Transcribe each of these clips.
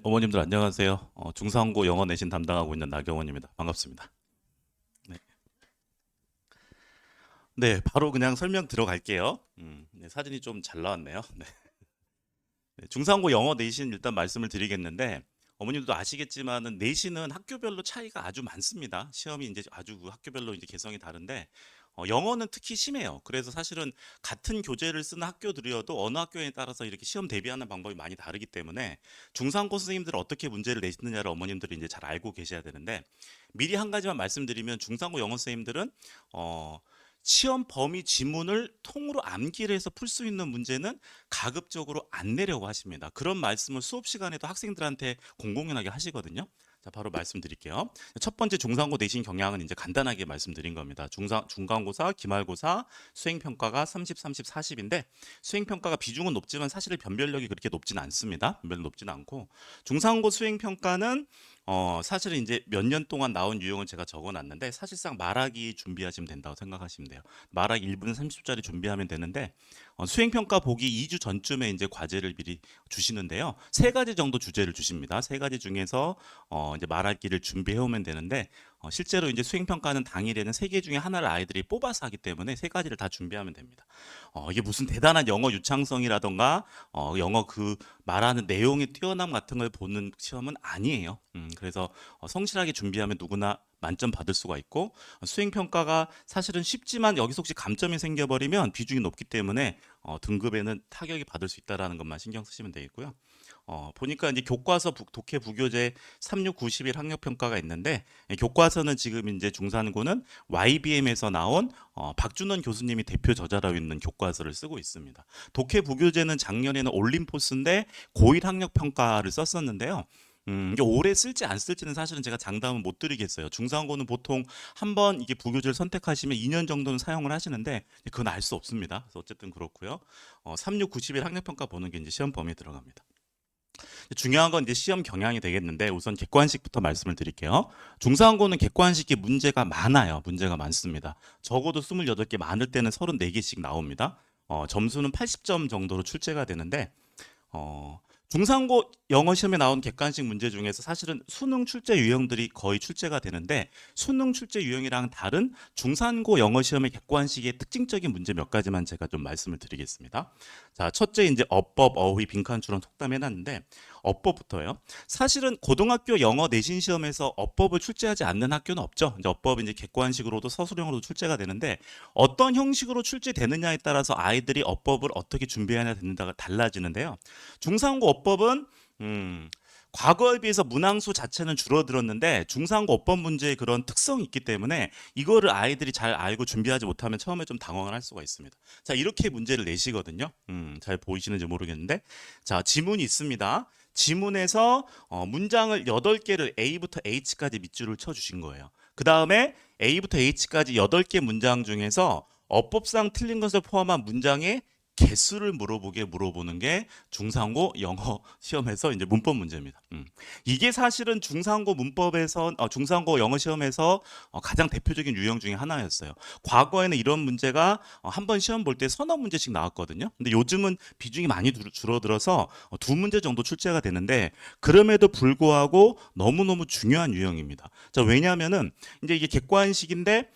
네, 어머님들 안녕하세요. 중상고 영어 내신 담당하고 있는 나경원입니다. 반갑습니다. 네, 네, 바로 그냥 설명 들어갈게요. 네, 사진이 좀 잘 나왔네요. 네, 네, 중상고 영어 내신 일단 말씀을 드리겠는데 어머님도 아시겠지만은 내신은 학교별로 차이가 아주 많습니다. 시험이 이제 아주 그 학교별로 이제 개성이 다른데 영어는 특히 심해요. 그래서 사실은 같은 교재를 쓰는 학교들이어도 어느 학교에 따라서 이렇게 시험 대비하는 방법이 많이 다르기 때문에 중상고 선생님들은 어떻게 문제를 내시느냐를 어머님들이 이제 잘 알고 계셔야 되는데 미리 한 가지만 말씀드리면 중상고 영어 선생님들은 어, 시험 범위 지문을 통으로 암기를 해서 풀 수 있는 문제는 가급적으로 안 내려고 하십니다. 그런 말씀을 수업 시간에도 학생들한테 공공연하게 하시거든요. 자, 바로 말씀드릴게요. 첫 번째 중상고 내신 경향은 이제 간단하게 말씀드린 겁니다. 중간고사, 기말고사, 수행평가가 30, 30, 40인데 수행평가가 비중은 높지만 사실 변별력이 그렇게 높지는 않습니다. 변별력 높지는 않고 중상고 수행평가는 사실은 이제 몇 년 동안 나온 유형을 제가 적어놨는데 사실상 말하기 준비하시면 된다고 생각하시면 돼요. 말하기 1분 30초짜리 준비하면 되는데 수행평가 보기 2주 전쯤에 이제 과제를 미리 주시는데요. 세 가지 정도 주제를 주십니다. 세 가지 중에서 이제 말하기를 준비해 오면 되는데 실제로 이제 수행평가는 당일에는 세 개 중에 하나를 아이들이 뽑아서 하기 때문에 세 가지를 다 준비하면 됩니다. 이게 무슨 대단한 영어 유창성이라던가 영어 그 말하는 내용의 뛰어남 같은 걸 보는 시험은 아니에요. 그래서 성실하게 준비하면 누구나 만점 받을 수가 있고 수행 평가가 사실은 쉽지만 여기서 혹시 감점이 생겨버리면 비중이 높기 때문에 등급에는 타격이 받을 수 있다라는 것만 신경 쓰시면 되겠고요. 보니까 이제 교과서 독해 부교재 36, 91 학력 평가가 있는데 교과서는 지금 이제 중산고는 YBM에서 나온 박준원 교수님이 대표 저자라고 있는 교과서를 쓰고 있습니다. 독해 부교재는 작년에는 올림포스인데 고1 학력 평가를 썼었는데요. 이게 올해 쓸지 안 쓸지는 사실은 제가 장담은 못 드리겠어요. 중상고는 보통 한번 이게 부교재를 선택하시면 2년 정도는 사용을 하시는데 그건 알 수 없습니다. 그래서 어쨌든 그렇고요. 36, 91 학력 평가 보는 게 이제 시험 범위에 들어갑니다. 중요한 건 이제 시험 경향이 되겠는데 우선 객관식부터 말씀을 드릴게요. 중상고는 객관식이 문제가 많아요. 문제가 많습니다. 적어도 28개, 많을 때는 34개씩 나옵니다. 점수는 80점 정도로 출제가 되는데 어, 중상고 영어 시험에 나온 객관식 문제 중에서 사실은 수능 출제 유형들이 거의 출제가 되는데 수능 출제 유형이랑 다른 중산고 영어 시험의 객관식의 특징적인 문제 몇 가지만 제가 좀 말씀을 드리겠습니다. 자, 첫째 이제 어법, 어휘, 빈칸추론 속담해 놨는데 어법부터요. 사실은 고등학교 영어 내신 시험에서 어법을 출제하지 않는 학교는 없죠. 이제 어법이 이제 객관식으로도 서술형으로도 출제가 되는데 어떤 형식으로 출제되느냐에 따라서 아이들이 어법을 어떻게 준비해야 되는가가 달라지는데요. 중상고 어법은 과거에 비해서 문항수 자체는 줄어들었는데 중상고 어법 문제의 그런 특성이 있기 때문에 이거를 아이들이 잘 알고 준비하지 못하면 처음에 좀 당황을 할 수가 있습니다. 자, 이렇게 문제를 내시거든요. 잘 보이시는지 모르겠는데 자, 지문이 있습니다. 지문에서 문장을 8개를 A부터 H까지 밑줄을 쳐 주신 거예요. 그 다음에 A부터 H까지 8개 문장 중에서 어법상 틀린 것을 포함한 문장의 개수를 물어보는 게 중상고 영어 시험에서 이제 문법 문제입니다. 이게 사실은 중상고 문법에서 중상고 영어 시험에서 가장 대표적인 유형 중에 하나였어요. 과거에는 이런 문제가 한 번 시험 볼 때 서너 문제씩 나왔거든요. 근데 요즘은 비중이 많이 줄어들어서 두 문제 정도 출제가 되는데 그럼에도 불구하고 너무너무 중요한 유형입니다. 자, 왜냐하면은 이제 이게 객관식인데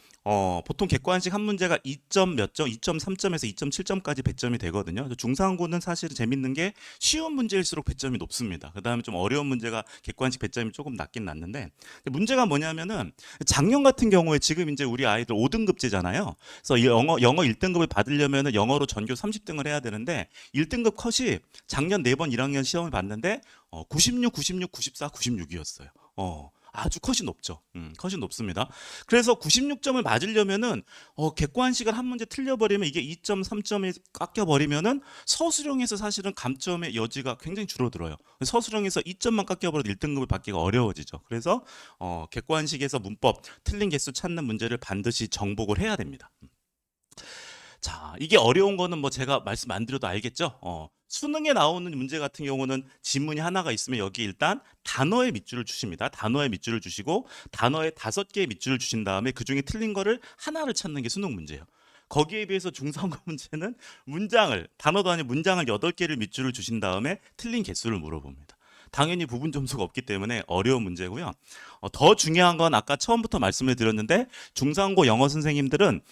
보통 객관식 한 문제가 2점 몇 점, 2.3점에서 2.7점까지 배점이 되거든요. 중상고는 사실 재밌는 게 쉬운 문제일수록 배점이 높습니다. 그 다음에 좀 어려운 문제가 객관식 배점이 조금 낮긴 낮는데 문제가 뭐냐면은 작년 같은 경우에 지금 이제 우리 아이들 5등급제잖아요. 그래서 이 영어 1등급을 받으려면은 영어로 전교 30등을 해야 되는데 1등급 컷이 작년 4번 1학년 시험을 봤는데 96, 96, 94, 96이었어요. 아주 컷이 높죠. 컷이 높습니다. 그래서 96점을 맞으려면은 객관식을 한 문제 틀려버리면 이게 2점, 3점이 깎여버리면은 서술형에서 사실은 감점의 여지가 굉장히 줄어들어요. 서술형에서 2점만 깎여버려도 1등급을 받기가 어려워지죠. 그래서 객관식에서 문법 틀린 개수 찾는 문제를 반드시 정복을 해야 됩니다. 자, 이게 어려운 거는 뭐 제가 말씀 안 드려도 알겠죠? 수능에 나오는 문제 같은 경우는 지문이 하나가 있으면 여기 일단 단어의 밑줄을 주십니다. 단어의 밑줄을 주시고 단어의 5개의 밑줄을 주신 다음에 그 중에 틀린 거를 하나를 찾는 게 수능 문제예요. 거기에 비해서 중상고 문제는 단어도 아닌 문장을 8개를 밑줄을 주신 다음에 틀린 개수를 물어봅니다. 당연히 부분 점수가 없기 때문에 어려운 문제고요. 더 중요한 건 아까 처음부터 말씀을 드렸는데 중상고 영어 선생님들은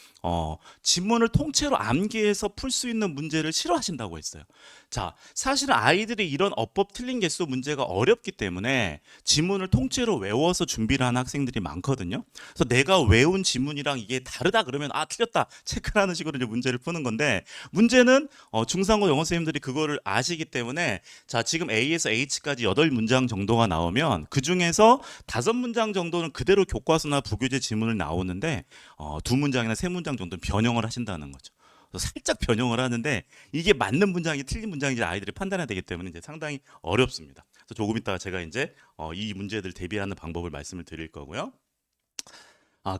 지문을 통째로 암기해서 풀 수 있는 문제를 싫어하신다고 했어요. 자, 사실은 아이들이 이런 어법 틀린 개수 문제가 어렵기 때문에 지문을 통째로 외워서 준비를 하는 학생들이 많거든요. 그래서 내가 외운 지문이랑 이게 다르다 그러면 아 틀렸다 체크하는 식으로 이제 문제를 푸는 건데 문제는 중상고 영어 선생님들이 그거를 아시기 때문에 자 지금 A에서 H까지 8문장 정도가 나오면 그 중에서 5문장 정도는 그대로 교과서나 부교재 지문을 나오는데 2문장이나 3문장 정도는 변형을 하신다는 거죠. 그래서 살짝 변형을 하는데 이게 맞는 문장이 틀린 문장인지 아이들이 판단해야 되기 때문에 이제 상당히 어렵습니다. 그래서 조금 이따가 제가 이제 이 문제들 대비하는 방법을 말씀을 드릴 거고요.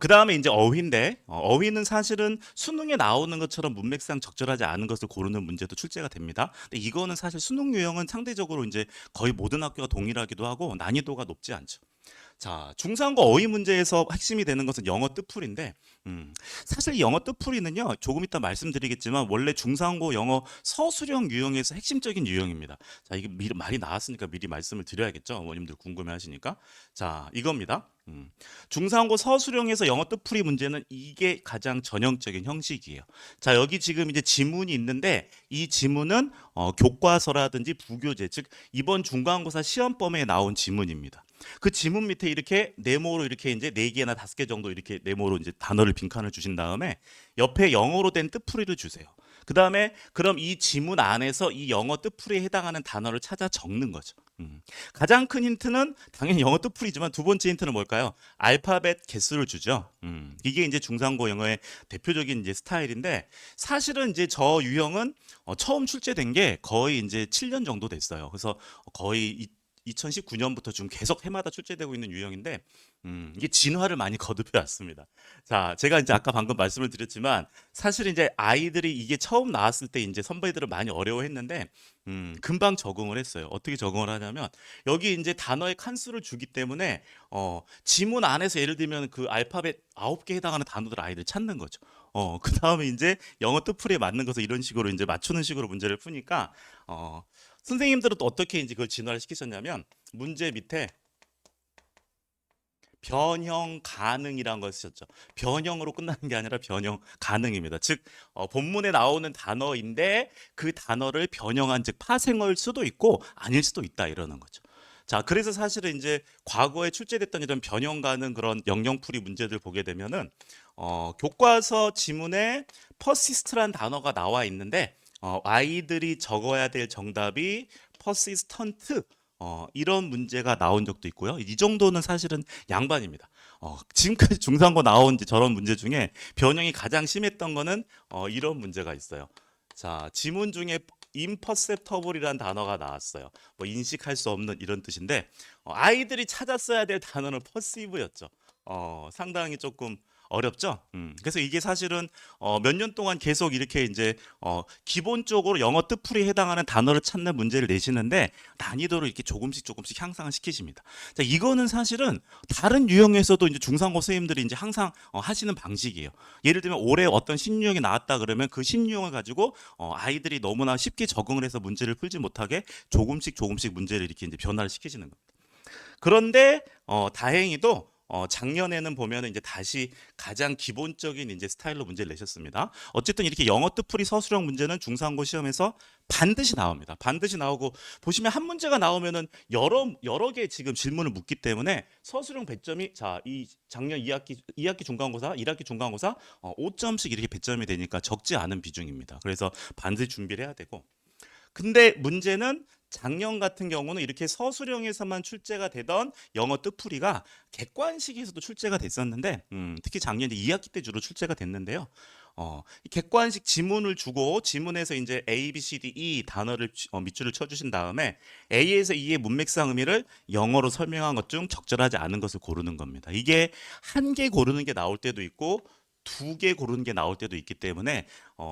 그 다음에 이제 어휘인데, 어휘는 사실은 수능에 나오는 것처럼 문맥상 적절하지 않은 것을 고르는 문제도 출제가 됩니다. 근데 이거는 사실 수능 유형은 상대적으로 이제 거의 모든 학교가 동일하기도 하고 난이도가 높지 않죠. 자, 중상고 어휘 문제에서 핵심이 되는 것은 영어 뜻풀이인데, 사실 이 영어 뜻풀이는요, 조금 이따 말씀드리겠지만, 원래 중상고 영어 서술형 유형에서 핵심적인 유형입니다. 자, 이게 말이 나왔으니까 미리 말씀을 드려야겠죠? 어머님들 궁금해 하시니까. 자, 이겁니다. 중상고 서술형에서 영어 뜻풀이 문제는 이게 가장 전형적인 형식이에요. 자, 여기 지금 이제 지문이 있는데, 이 지문은 교과서라든지 부교재, 즉, 이번 중간고사 시험범위에 나온 지문입니다. 그 지문 밑에 이렇게 네모로 이렇게 이제 4개나 5개 정도 이렇게 네모로 이제 단어를 빈칸을 주신 다음에 옆에 영어로 된 뜻풀이를 주세요. 그 다음에 그럼 이 지문 안에서 이 영어 뜻풀이에 해당하는 단어를 찾아 적는 거죠. 가장 큰 힌트는 당연히 영어 뜻풀이지만 두 번째 힌트는 뭘까요? 알파벳 개수를 주죠. 이게 이제 중상고 영어의 대표적인 이제 스타일인데 사실은 이제 저 유형은 처음 출제된 게 거의 이제 7년 정도 됐어요. 그래서 거의 2019년부터 지금 계속 해마다 출제되고 있는 유형인데 이게 진화를 많이 거듭해 왔습니다. 자, 제가 이제 아까 방금 말씀을 드렸지만 사실 이제 아이들이 이게 처음 나왔을 때 이제 선배들은 많이 어려워했는데 금방 적응을 했어요. 어떻게 적응을 하냐면 여기 이제 단어의 칸수를 주기 때문에 지문 안에서 예를 들면 그 알파벳 9개 해당하는 단어들 아이들 찾는 거죠. 그 다음에 이제 영어 뜻풀이에 맞는 것을 이런 식으로 이제 맞추는 식으로 문제를 푸니까 선생님들은 또 어떻게 이제 그걸 진화를 시키셨냐면 문제 밑에 변형 가능이라는 걸 쓰셨죠. 변형으로 끝나는 게 아니라 변형 가능입니다. 즉 본문에 나오는 단어인데 그 단어를 변형한 즉 파생어일 수도 있고 아닐 수도 있다 이러는 거죠. 자, 그래서 사실은 이제 과거에 출제됐던 이런 변형 가능 그런 영영풀이 문제들 보게 되면은 교과서 지문에 퍼시스트란 단어가 나와 있는데 아이들이 적어야 될 정답이 퍼시스턴트 이런 문제가 나온 적도 있고요. 이 정도는 사실은 양반입니다. 지금까지 중상고 나온 저런 문제 중에 변형이 가장 심했던 거는 이런 문제가 있어요. 자, 지문 중에 imperceptible이라는 단어가 나왔어요. 뭐 인식할 수 없는 이런 뜻인데 아이들이 찾았어야 될 단어는 perceive였죠. 상당히 조금 어렵죠. 그래서 이게 사실은 몇 년 동안 계속 이렇게 이제 기본적으로 영어 뜻풀이에 해당하는 단어를 찾는 문제를 내시는데 난이도를 이렇게 조금씩 향상을 시키십니다. 자, 이거는 사실은 다른 유형에서도 이제 중상고 선생님들이 이제 항상 하시는 방식이에요. 예를 들면 올해 어떤 신유형이 나왔다 그러면 그 신유형을 가지고 아이들이 너무나 쉽게 적응을 해서 문제를 풀지 못하게 조금씩 문제를 이렇게 이제 변화를 시키시는 겁니다. 그런데 다행히도 작년에는 보면은 이제 다시 가장 기본적인 이제 스타일로 문제를 내셨습니다. 어쨌든 이렇게 영어 뜻풀이 서술형 문제는 중상고 시험에서 반드시 나옵니다. 반드시 나오고 보시면 한 문제가 나오면은 여러 개 지금 질문을 묻기 때문에 서술형 배점이 자, 이 작년 2학기 중간고사, 1학기 중간고사 5점씩 이렇게 배점이 되니까 적지 않은 비중입니다. 그래서 반드시 준비를 해야 되고 근데 문제는 작년 같은 경우는 이렇게 서술형에서만 출제가 되던 영어 뜻풀이가 객관식에서도 출제가 됐었는데 특히 작년 2학기 때 주로 출제가 됐는데요. 이 객관식 지문을 주고 지문에서 이제 A, B, C, D, E 단어를 밑줄을 쳐주신 다음에 A에서 E의 문맥상 의미를 영어로 설명한 것 중 적절하지 않은 것을 고르는 겁니다. 이게 한 개 고르는 게 나올 때도 있고 2개 고르는 게 나올 때도 있기 때문에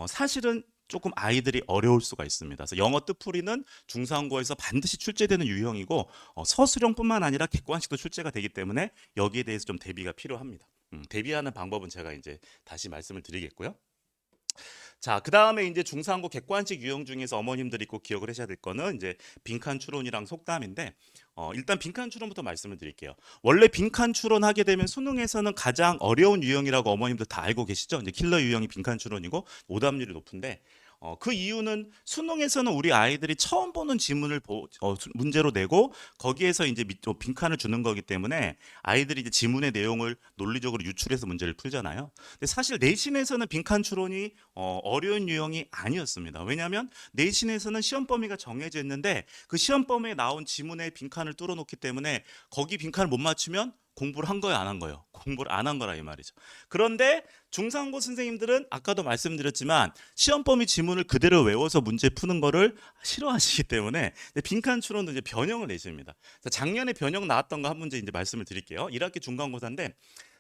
사실은 조금 아이들이 어려울 수가 있습니다. 그래서 영어 뜻풀이는 중상고에서 반드시 출제되는 유형이고 서술형뿐만 아니라 객관식도 출제가 되기 때문에 여기에 대해서 좀 대비가 필요합니다. 대비하는 방법은 제가 이제 다시 말씀을 드리겠고요. 자, 그다음에 이제 중상고 객관식 유형 중에서 어머님들이 꼭 기억을 하셔야 될 거는 이제 빈칸 추론이랑 속담인데 일단 빈칸 추론부터 말씀을 드릴게요. 원래 빈칸 추론하게 되면 수능에서는 가장 어려운 유형이라고 어머님들 다 알고 계시죠? 이제 킬러 유형이 빈칸 추론이고 오답률이 높은데 그 이유는 수능에서는 우리 아이들이 처음 보는 지문을 문제로 내고 거기에서 이제 빈칸을 주는 거기 때문에 아이들이 이제 지문의 내용을 논리적으로 유출해서 문제를 풀잖아요. 근데 사실 내신에서는 빈칸 추론이 어려운 유형이 아니었습니다. 왜냐하면 내신에서는 시험 범위가 정해져 있는데 그 시험 범위에 나온 지문에 빈칸을 뚫어놓기 때문에 거기 빈칸을 못 맞추면 공부를 한 거예요, 안 한 거예요? 공부를 안 한 거라 이 말이죠. 그런데 중상고 선생님들은 아까도 말씀드렸지만 시험 범위 지문을 그대로 외워서 문제 푸는 거를 싫어하시기 때문에 빈칸 추론도 이제 변형을 내십니다. 작년에 변형 나왔던 거 한 문제 이제 말씀을 드릴게요. 1학기 중간고사인데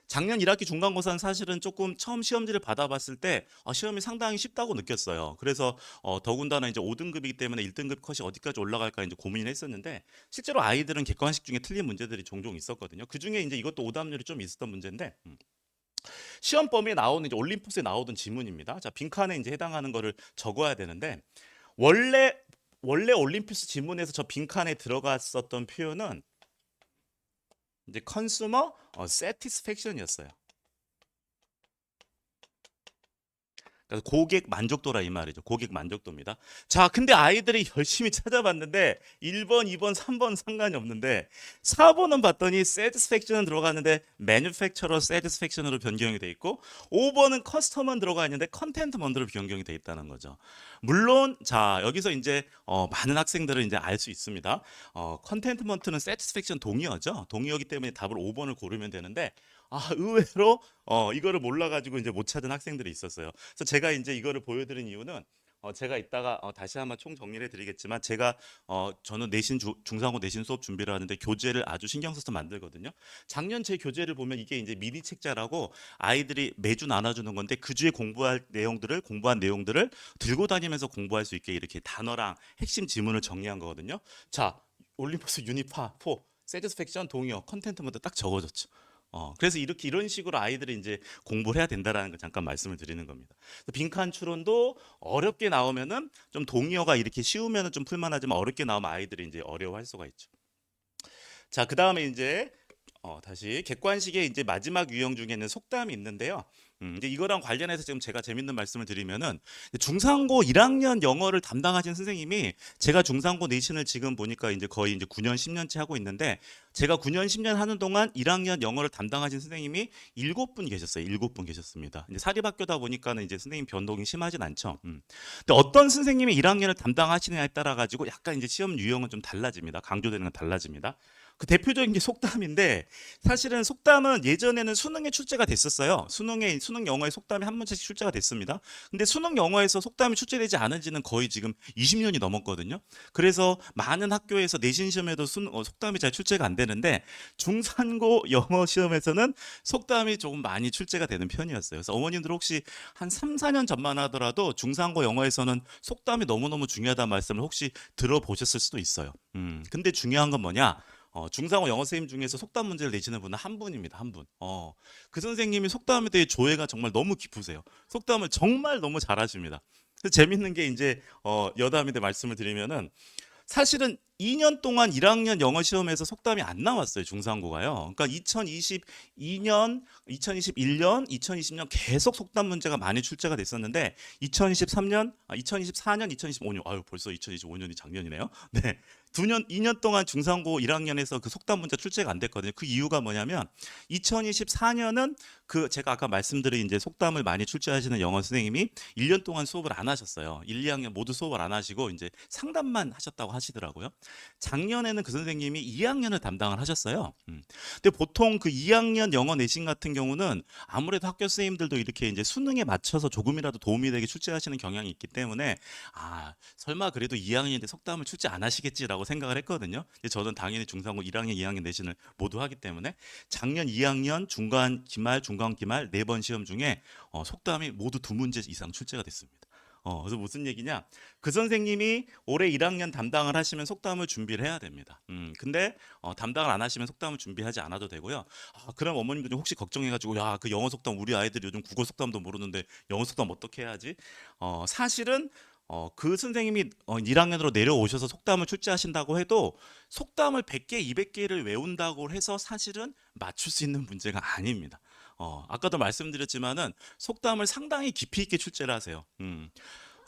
작년 1학기 중간고사는 사실은 조금 처음 시험지를 받아봤을 때 시험이 상당히 쉽다고 느꼈어요. 그래서 더군다나 이제 5등급이기 때문에 1등급 컷이 어디까지 올라갈까 이제 고민을 했었는데 실제로 아이들은 객관식 중에 틀린 문제들이 종종 있었거든요. 그 중에 이제 이것도 오답률이 좀 있었던 문제인데 시험 범위에 나오는 이제 올림푸스에 나오던 지문입니다. 자, 빈칸에 이제 해당하는 거를 적어야 되는데 원래 올림푸스 지문에서 저 빈칸에 들어갔었던 표현은 이제 컨슈머 세티스팩션이었어요. 그래서 고객 만족도라 이 말이죠. 고객 만족도입니다. 자, 근데 아이들이 열심히 찾아봤는데 1번, 2번, 3번 상관이 없는데 4번은 봤더니 satisfaction은 들어가는데 manufacturer satisfaction으로 변경이 돼 있고 5번은 customer는 들어가 있는데 contentment으로 변경이 돼 있다는 거죠. 물론 자, 여기서 이제 많은 학생들은 이제 알 수 있습니다. contentment는 satisfaction 동의어죠. 동의어기 때문에 답을 5번을 고르면 되는데 의외로 이거를 몰라가지고 이제 못 찾은 학생들이 있었어요. 그래서 제가 이제 이거를 보여드린 이유는 제가 이따가 다시 한번 총 정리를 해드리겠지만 저는 중상고 내신 수업 준비를 하는데 교재를 아주 신경 써서 만들거든요. 작년 제 교재를 보면 이게 이제 미니 책자라고 아이들이 매주 나눠주는 건데 그 주에 공부한 내용들을 들고 다니면서 공부할 수 있게 이렇게 단어랑 핵심 지문을 정리한 거거든요. 자, 올림푸스 유니파 4 satisfaction 동의어 컨텐트먼트 딱 적어줬죠. 그래서 이런 식으로 아이들이 이제 공부를 해야 된다라는 걸 잠깐 말씀을 드리는 겁니다. 빈칸 추론도 어렵게 나오면은 좀 동의어가 이렇게 쉬우면은 좀 풀만하지만 어렵게 나오면 아이들이 이제 어려워할 수가 있죠. 자, 그 다음에 이제 다시 객관식의 이제 마지막 유형 중에는 속담이 있는데요. 이제 이거랑 관련해서 지금 제가 재밌는 말씀을 드리면은 중상고 1학년 영어를 담당하신 선생님이 제가 중상고 내신을 지금 보니까 이제 거의 이제 9년 10년째 하고 있는데 제가 9년 10년 하는 동안 1학년 영어를 담당하신 선생님이 7분 계셨어요. 7분 계셨습니다. 이제 사립학교다 보니까는 이제 선생님 변동이 심하진 않죠. 근데 어떤 선생님이 1학년을 담당하시느냐에 따라 가지고 약간 이제 시험 유형은 좀 달라집니다. 강조되는 건 달라집니다. 그 대표적인 게 속담인데 사실은 속담은 예전에는 수능에 출제가 됐었어요. 수능 영어에 속담이 한 문제씩 출제가 됐습니다. 근데 수능 영어에서 속담이 출제되지 않은 지는 거의 지금 20년이 넘었거든요. 그래서 많은 학교에서 내신 시험에도 속담이 잘 출제가 안 되는데 중산고 영어 시험에서는 속담이 조금 많이 출제가 되는 편이었어요. 그래서 어머님들 혹시 한 3, 4년 전만 하더라도 중산고 영어에서는 속담이 너무너무 중요하다는 말씀을 혹시 들어보셨을 수도 있어요. 근데 중요한 건 뭐냐? 중상고 영어 선생님 중에서 속담 문제를 내시는 분은 한 분입니다. 한 분. 그 선생님이 속담에 대해 조예가 정말 너무 깊으세요. 속담을 정말 너무 잘하십니다. 그래서 재밌는 게 이제 여담인데 말씀을 드리면은 사실은 2년 동안 1학년 영어 시험에서 속담이 안 나왔어요. 중상고가요. 그러니까 2022년, 2021년, 2020년 계속 속담 문제가 많이 출제가 됐었는데 2024년, 2025년, 벌써 2025년이 작년이네요. 네. 2년 동안 중상고 1학년에서 그 속담 문제 출제가 안 됐거든요. 그 이유가 뭐냐면 2024년은 그 제가 아까 말씀드린 이제 속담을 많이 출제하시는 영어 선생님이 1년 동안 수업을 안 하셨어요. 1, 2학년 모두 수업을 안 하시고 이제 상담만 하셨다고 하시더라고요. 작년에는 그 선생님이 2학년을 담당을 하셨어요. 근데 보통 그 2학년 영어 내신 같은 경우는 아무래도 학교 선생님들도 이렇게 이제 수능에 맞춰서 조금이라도 도움이 되게 출제하시는 경향이 있기 때문에 설마 그래도 2학년인데 속담을 출제 안 하시겠지라고 생각을 했거든요. 근데 저는 당연히 중상고 1학년, 2학년 내신을 모두 하기 때문에 작년 2학년 중간 기말, 중간 기말 4번 시험 중에 속담이 모두 2문제 이상 출제가 됐습니다. 그래서 무슨 얘기냐? 그 선생님이 올해 1학년 담당을 하시면 속담을 준비를 해야 됩니다. 근데 담당을 안 하시면 속담을 준비하지 않아도 되고요. 그럼 어머님들 좀 혹시 걱정해가지고 야, 그 영어 속담 우리 아이들이 요즘 국어 속담도 모르는데 영어 속담 어떻게 해야지? 사실은 그 선생님이 1학년으로 내려오셔서 속담을 출제하신다고 해도 속담을 100개, 200개를 외운다고 해서 사실은 맞출 수 있는 문제가 아닙니다. 아까도 말씀드렸지만은 속담을 상당히 깊이 있게 출제를 하세요.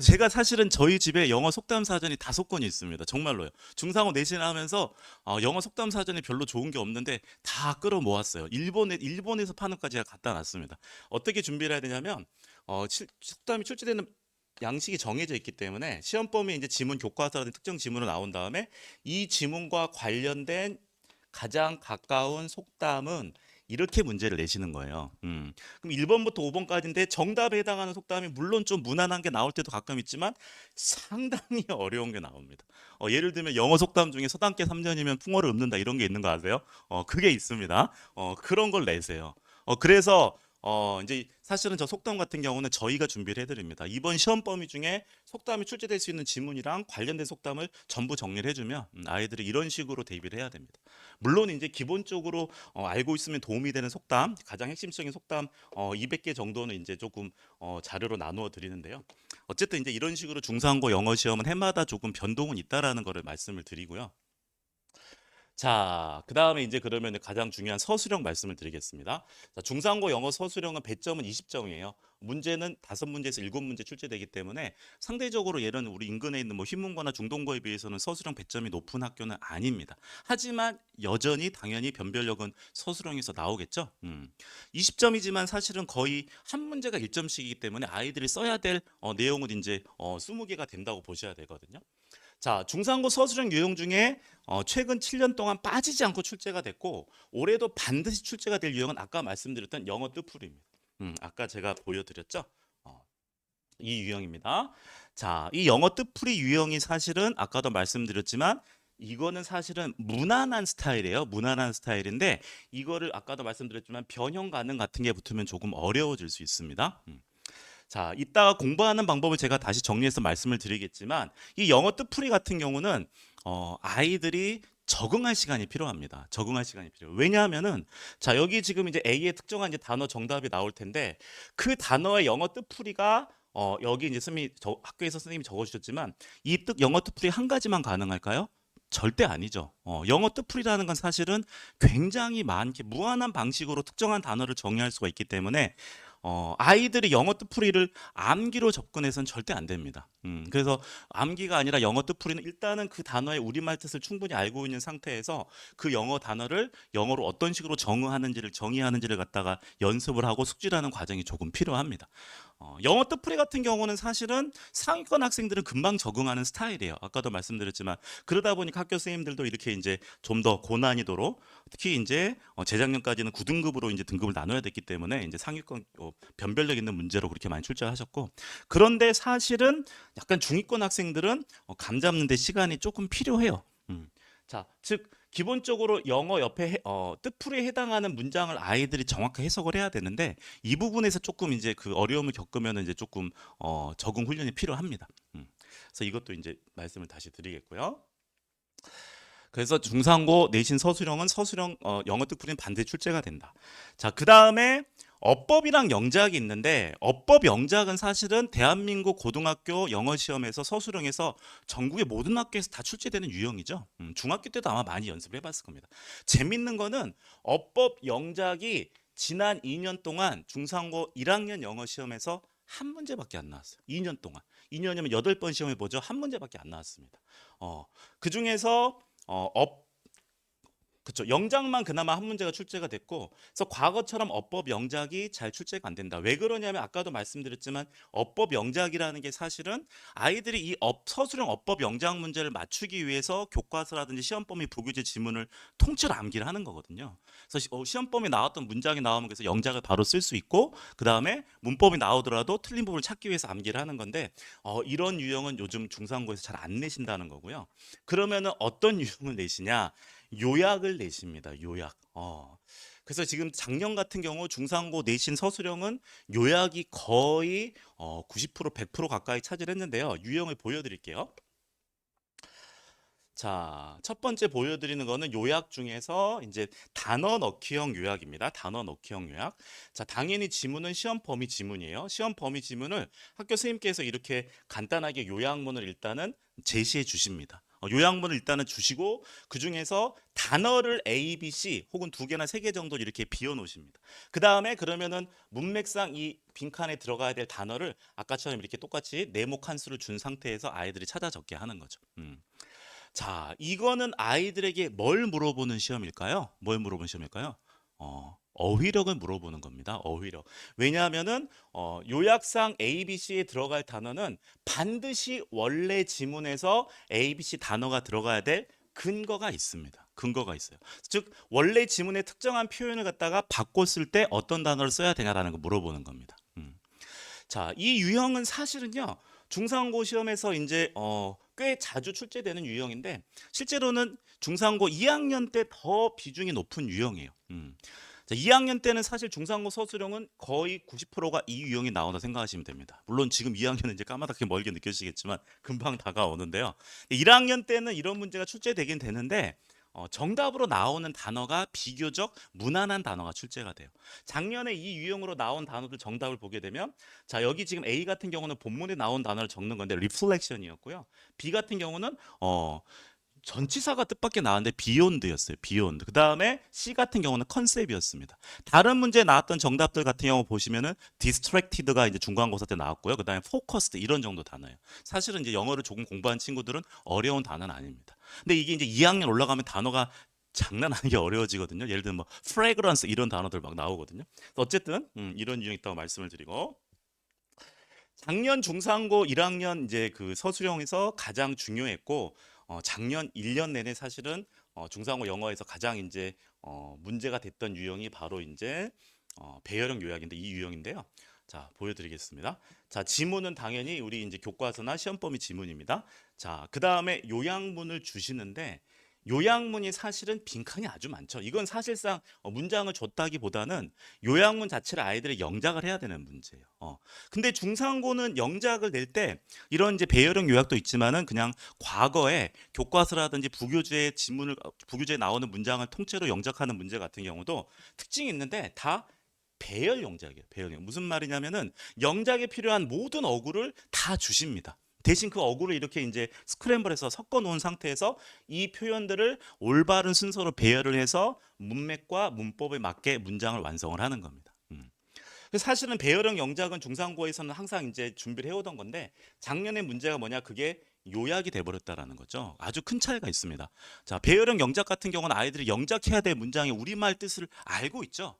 제가 사실은 저희 집에 영어 속담 사전이 5권이 있습니다. 정말로요. 중상호 내신하면서 영어 속담 사전이 별로 좋은 게 없는데 다 끌어 모았어요. 일본에서 파는 것까지 제가 갖다 놨습니다. 어떻게 준비를 해야 되냐면 속담이 출제되는 양식이 정해져 있기 때문에 시험 범위 이제 지문 교과서라든지 특정 지문으로 나온 다음에 이 지문과 관련된 가장 가까운 속담은 이렇게 문제를 내시는 거예요. 그럼 1번부터 5번까지인데 정답에 해당하는 속담이 물론 좀 무난한 게 나올 때도 가끔 있지만 상당히 어려운 게 나옵니다. 예를 들면 영어 속담 중에 서당계 3년이면 풍어를 읊는다 이런 게 있는 거 아세요? 그게 있습니다. 그런 걸 내세요. 그래서 이제 사실은 저 속담 같은 경우는 저희가 준비를 해드립니다. 이번 시험 범위 중에 속담이 출제될 수 있는 지문이랑 관련된 속담을 전부 정리를 해주면 아이들이 이런 식으로 대비를 해야 됩니다. 물론 이제 기본적으로 알고 있으면 도움이 되는 속담, 가장 핵심적인 속담 200개 정도는 이제 조금 자료로 나누어 드리는데요. 어쨌든 이제 이런 식으로 중상고 영어 시험은 해마다 조금 변동은 있다라는 거를 말씀을 드리고요. 자, 그다음에 이제 그러면 가장 중요한 서술형 말씀을 드리겠습니다. 자, 중상고 영어 서술형은 배점은 20점이에요. 문제는 5문제에서 7문제 출제되기 때문에 상대적으로 얘는 우리 인근에 있는 뭐 휘문고나 중동고에 비해서는 서술형 배점이 높은 학교는 아닙니다. 하지만 여전히 당연히 변별력은 서술형에서 나오겠죠. 20점이지만 사실은 거의 한 문제가 1점씩이기 때문에 아이들이 써야 될 내용은 이제 20개가 된다고 보셔야 되거든요. 자, 중상고 서술형 유형 중에 최근 7년 동안 빠지지 않고 출제가 됐고 올해도 반드시 출제가 될 유형은 아까 말씀드렸던 영어 뜻풀이입니다. 아까 제가 보여드렸죠? 이 유형입니다. 자, 이 영어 뜻풀이 유형이 사실은 아까도 말씀드렸지만 이거는 사실은 무난한 스타일이에요. 무난한 스타일인데 이거를 아까도 말씀드렸지만 변형 가능 같은 게 붙으면 조금 어려워질 수 있습니다. 자, 이따가 공부하는 방법을 제가 다시 정리해서 말씀을 드리겠지만 이 영어 뜻풀이 같은 경우는 아이들이 적응할 시간이 필요합니다. 적응할 시간이 필요해요. 왜냐하면은 자, 여기 지금 이제 A의 특정한 이제 단어 정답이 나올 텐데 그 단어의 영어 뜻풀이가 여기 이제 학교에서 선생님이 적어주셨지만 이 영어 뜻풀이 한 가지만 가능할까요? 절대 아니죠. 영어 뜻풀이라는 건 사실은 굉장히 많게 무한한 방식으로 특정한 단어를 정의할 수가 있기 때문에 아이들이 영어 뜻풀이를 암기로 접근해서는 절대 안 됩니다. 그래서 암기가 아니라 영어 뜻풀이는 일단은 그 단어의 우리말 뜻을 충분히 알고 있는 상태에서 그 영어 단어를 영어로 어떤 식으로 정의하는지를 갖다가 연습을 하고 숙지하는 과정이 조금 필요합니다. 영어 뜻풀이 같은 경우는 사실은 상위권 학생들은 금방 적응하는 스타일이에요. 아까도 말씀드렸지만 그러다 보니까 학교 선생님들도 이렇게 이제 좀 더 고난이도로 특히 이제 재작년까지는 9등급으로 이제 등급을 나눠야 됐기 때문에 이제 상위권 변별력 있는 문제로 그렇게 많이 출제하셨고 그런데 사실은 약간 중위권 학생들은 감 잡는 데 시간이 조금 필요해요. 자, 즉 기본적으로 영어 옆에 뜻풀이에 해당하는 문장을 아이들이 정확히 해석을 해야 되는데 이 부분에서 조금 이제 그 어려움을 겪으면 이제 조금 적응 훈련이 필요합니다. 그래서 이것도 이제 말씀을 다시 드리겠고요. 그래서 중상고 내신 서술형 영어 뜻풀이는 반드시 출제가 된다. 자, 그 다음에 어법이랑 영작이 있는데 어법 영작은 사실은 대한민국 고등학교 영어 시험에서 서술형에서 전국의 모든 학교에서 다 출제되는 유형이죠. 중학교 때도 아마 많이 연습을 해봤을 겁니다. 재밌는 거는 어법 영작이 지난 2년 동안 중상고 1학년 영어 시험에서 한 문제밖에 안 나왔어요. 2년 동안. 2년이면 8번 시험해 보죠. 한 문제밖에 안 나왔습니다. 그 중에서 그렇죠. 영작만 그나마 한 문제가 출제가 됐고, 그래서 과거처럼 어법 영작이 잘 출제가 안 된다. 왜 그러냐면 아까도 말씀드렸지만 어법 영작이라는 게 사실은 아이들이 이 서술형 어법 영작 문제를 맞추기 위해서 교과서라든지 시험 범위 부규제 지문을 통째로 암기를 하는 거거든요. 그래서 시험 범위 나왔던 문장이 나오면 그래서 영작을 바로 쓸 수 있고, 그 다음에 문법이 나오더라도 틀린 부분을 찾기 위해서 암기를 하는 건데 이런 유형은 요즘 중상고에서 잘 안 내신다는 거고요. 그러면은 어떤 유형을 내시냐? 요약을 내십니다. 요약. 그래서 지금 작년 같은 경우 중상고 내신 서술형은 요약이 거의 90% 100% 가까이 차지했는데요. 유형을 보여드릴게요. 자, 첫 번째 보여드리는 거는 요약 중에서 이제 단어 넣기형 요약입니다. 단어 넣기형 요약. 자, 당연히 지문은 시험 범위 지문이에요. 시험 범위 지문을 학교 선생님께서 이렇게 간단하게 요약문을 일단은 제시해 주십니다. 요약문을 일단은 주시고 그 중에서 단어를 A, B, C 혹은 두 개나 세 개 정도 이렇게 비워 놓으십니다. 그 다음에 그러면은 문맥상 이 빈칸에 들어가야 될 단어를 아까처럼 이렇게 똑같이 네모 칸수를 준 상태에서 아이들이 찾아 적게 하는 거죠. 자, 이거는 아이들에게 뭘 물어보는 시험일까요? 뭘 물어보는 시험일까요? 어휘력을 물어보는 겁니다. 어휘력. 왜냐하면은 요약상 A, B, C에 들어갈 단어는 반드시 원래 지문에서 A, B, C 단어가 들어가야 될 근거가 있습니다. 근거가 있어요. 즉 원래 지문의 특정한 표현을 갖다가 바꿨을 때 어떤 단어를 써야 되냐라는 거 물어보는 겁니다. 자, 이 유형은 사실은요. 중상고 시험에서 이제 꽤 자주 출제되는 유형인데 실제로는 중상고 2학년 때 더 비중이 높은 유형이에요. 자, 2학년 때는 사실 중상고 서술형은 거의 90%가 이 유형이 나온다 생각하시면 됩니다. 물론 지금 2학년은 이제 까마득히 멀게 느껴지겠지만 금방 다가오는데요. 1학년 때는 이런 문제가 출제되긴 되는데 정답으로 나오는 단어가 비교적 무난한 단어가 출제가 돼요. 작년에 이 유형으로 나온 단어들 정답을 보게 되면 자, 여기 지금 A 같은 경우는 본문에 나온 단어를 적는 건데 reflection이었고요. B 같은 경우는 전치사가 뜻밖의 나왔는데 beyond였어요. beyond. 그 다음에 C 같은 경우는 컨셉이었습니다. 다른 문제에 나왔던 정답들 같은 경우 보시면은 distracted가 이제 중간고사 때 나왔고요. 그 다음에 focused 이런 정도 단어예요. 사실은 이제 영어를 조금 공부한 친구들은 어려운 단어는 아닙니다. 근데 이게 이제 2학년 올라가면 단어가 장난 아니게 어려워지거든요. 예를 들면 뭐 fragrance 이런 단어들 막 나오거든요. 어쨌든 이런 유형이 있다고 말씀을 드리고 작년 중상고 1학년 이제 그 서술형에서 가장 중요했고 작년 1년 내내 사실은 중상고 영어에서 가장 이제 문제가 됐던 유형이 바로 이제 배열형 요약인데 이 유형인데요. 자, 보여드리겠습니다. 자, 지문은 당연히 우리 이제 교과서나 시험 범위 지문입니다. 자, 그 다음에 요약문을 주시는데 요약문이 사실은 빈칸이 아주 많죠. 이건 사실상 문장을 줬다기보다는 요약문 자체를 아이들이 영작을 해야 되는 문제예요. 근데 중상고는 영작을 낼 때 이런 이제 배열형 요약도 있지만은 그냥 과거에 교과서라든지 부교재의 지문을 부교재에 나오는 문장을 통째로 영작하는 문제 같은 경우도 특징이 있는데 다 배열 영작이에요. 배열 영. 무슨 말이냐면은 영작에 필요한 모든 어구를 다 주십니다. 대신 그 어구를 이렇게 이제 스크램블해서 섞어 놓은 상태에서 이 표현들을 올바른 순서로 배열을 해서 문맥과 문법에 맞게 문장을 완성을 하는 겁니다. 사실은 배열형 영작은 중상고에서는 항상 이제 준비를 해오던 건데 작년의 문제가 뭐냐 그게 요약이 돼버렸다라는 거죠. 아주 큰 차이가 있습니다. 자, 배열형 영작 같은 경우는 아이들이 영작해야 될 문장의 우리말 뜻을 알고 있죠.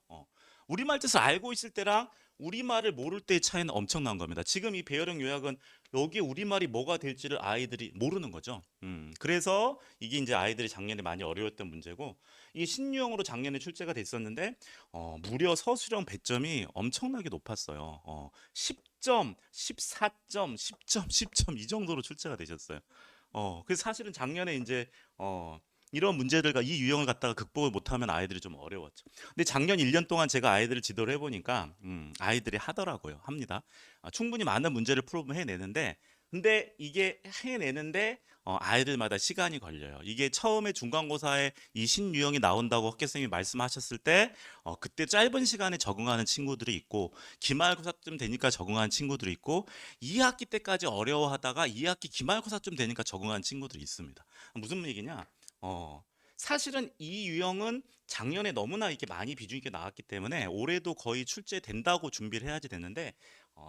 우리말 뜻을 알고 있을 때랑 우리말을 모를 때의 차이는 엄청난 겁니다. 지금 이 배열형 요약은 여기에 우리말이 뭐가 될지를 아이들이 모르는 거죠. 그래서 이게 이제 아이들이 작년에 많이 어려웠던 문제고 이 신유형으로 작년에 출제가 됐었는데 무려 서술형 배점이 엄청나게 높았어요. 10점, 14점, 10점, 10점 이 정도로 출제가 되셨어요. 그래서 사실은 작년에 이제 이런 문제들과 이 유형을 갖다가 극복을 못하면 아이들이 좀 어려웠죠. 근데 작년 1년 동안 제가 아이들을 지도를 해보니까 아이들이 하더라고요. 합니다. 충분히 많은 문제를 풀어보면 해내는데 근데 이게 해내는데 아이들마다 시간이 걸려요. 이게 처음에 중간고사에 이 신유형이 나온다고 학교 선생님이 말씀하셨을 때 그때 짧은 시간에 적응하는 친구들이 있고 기말고사쯤 되니까 적응하는 친구들이 있고 2학기 때까지 어려워하다가 2학기 기말고사쯤 되니까 적응하는 친구들이 있습니다. 무슨 얘기냐? 사실은 이 유형은 작년에 너무나 이렇게 많이 비중 있게 나왔기 때문에 올해도 거의 출제된다고 준비를 해야지 되는데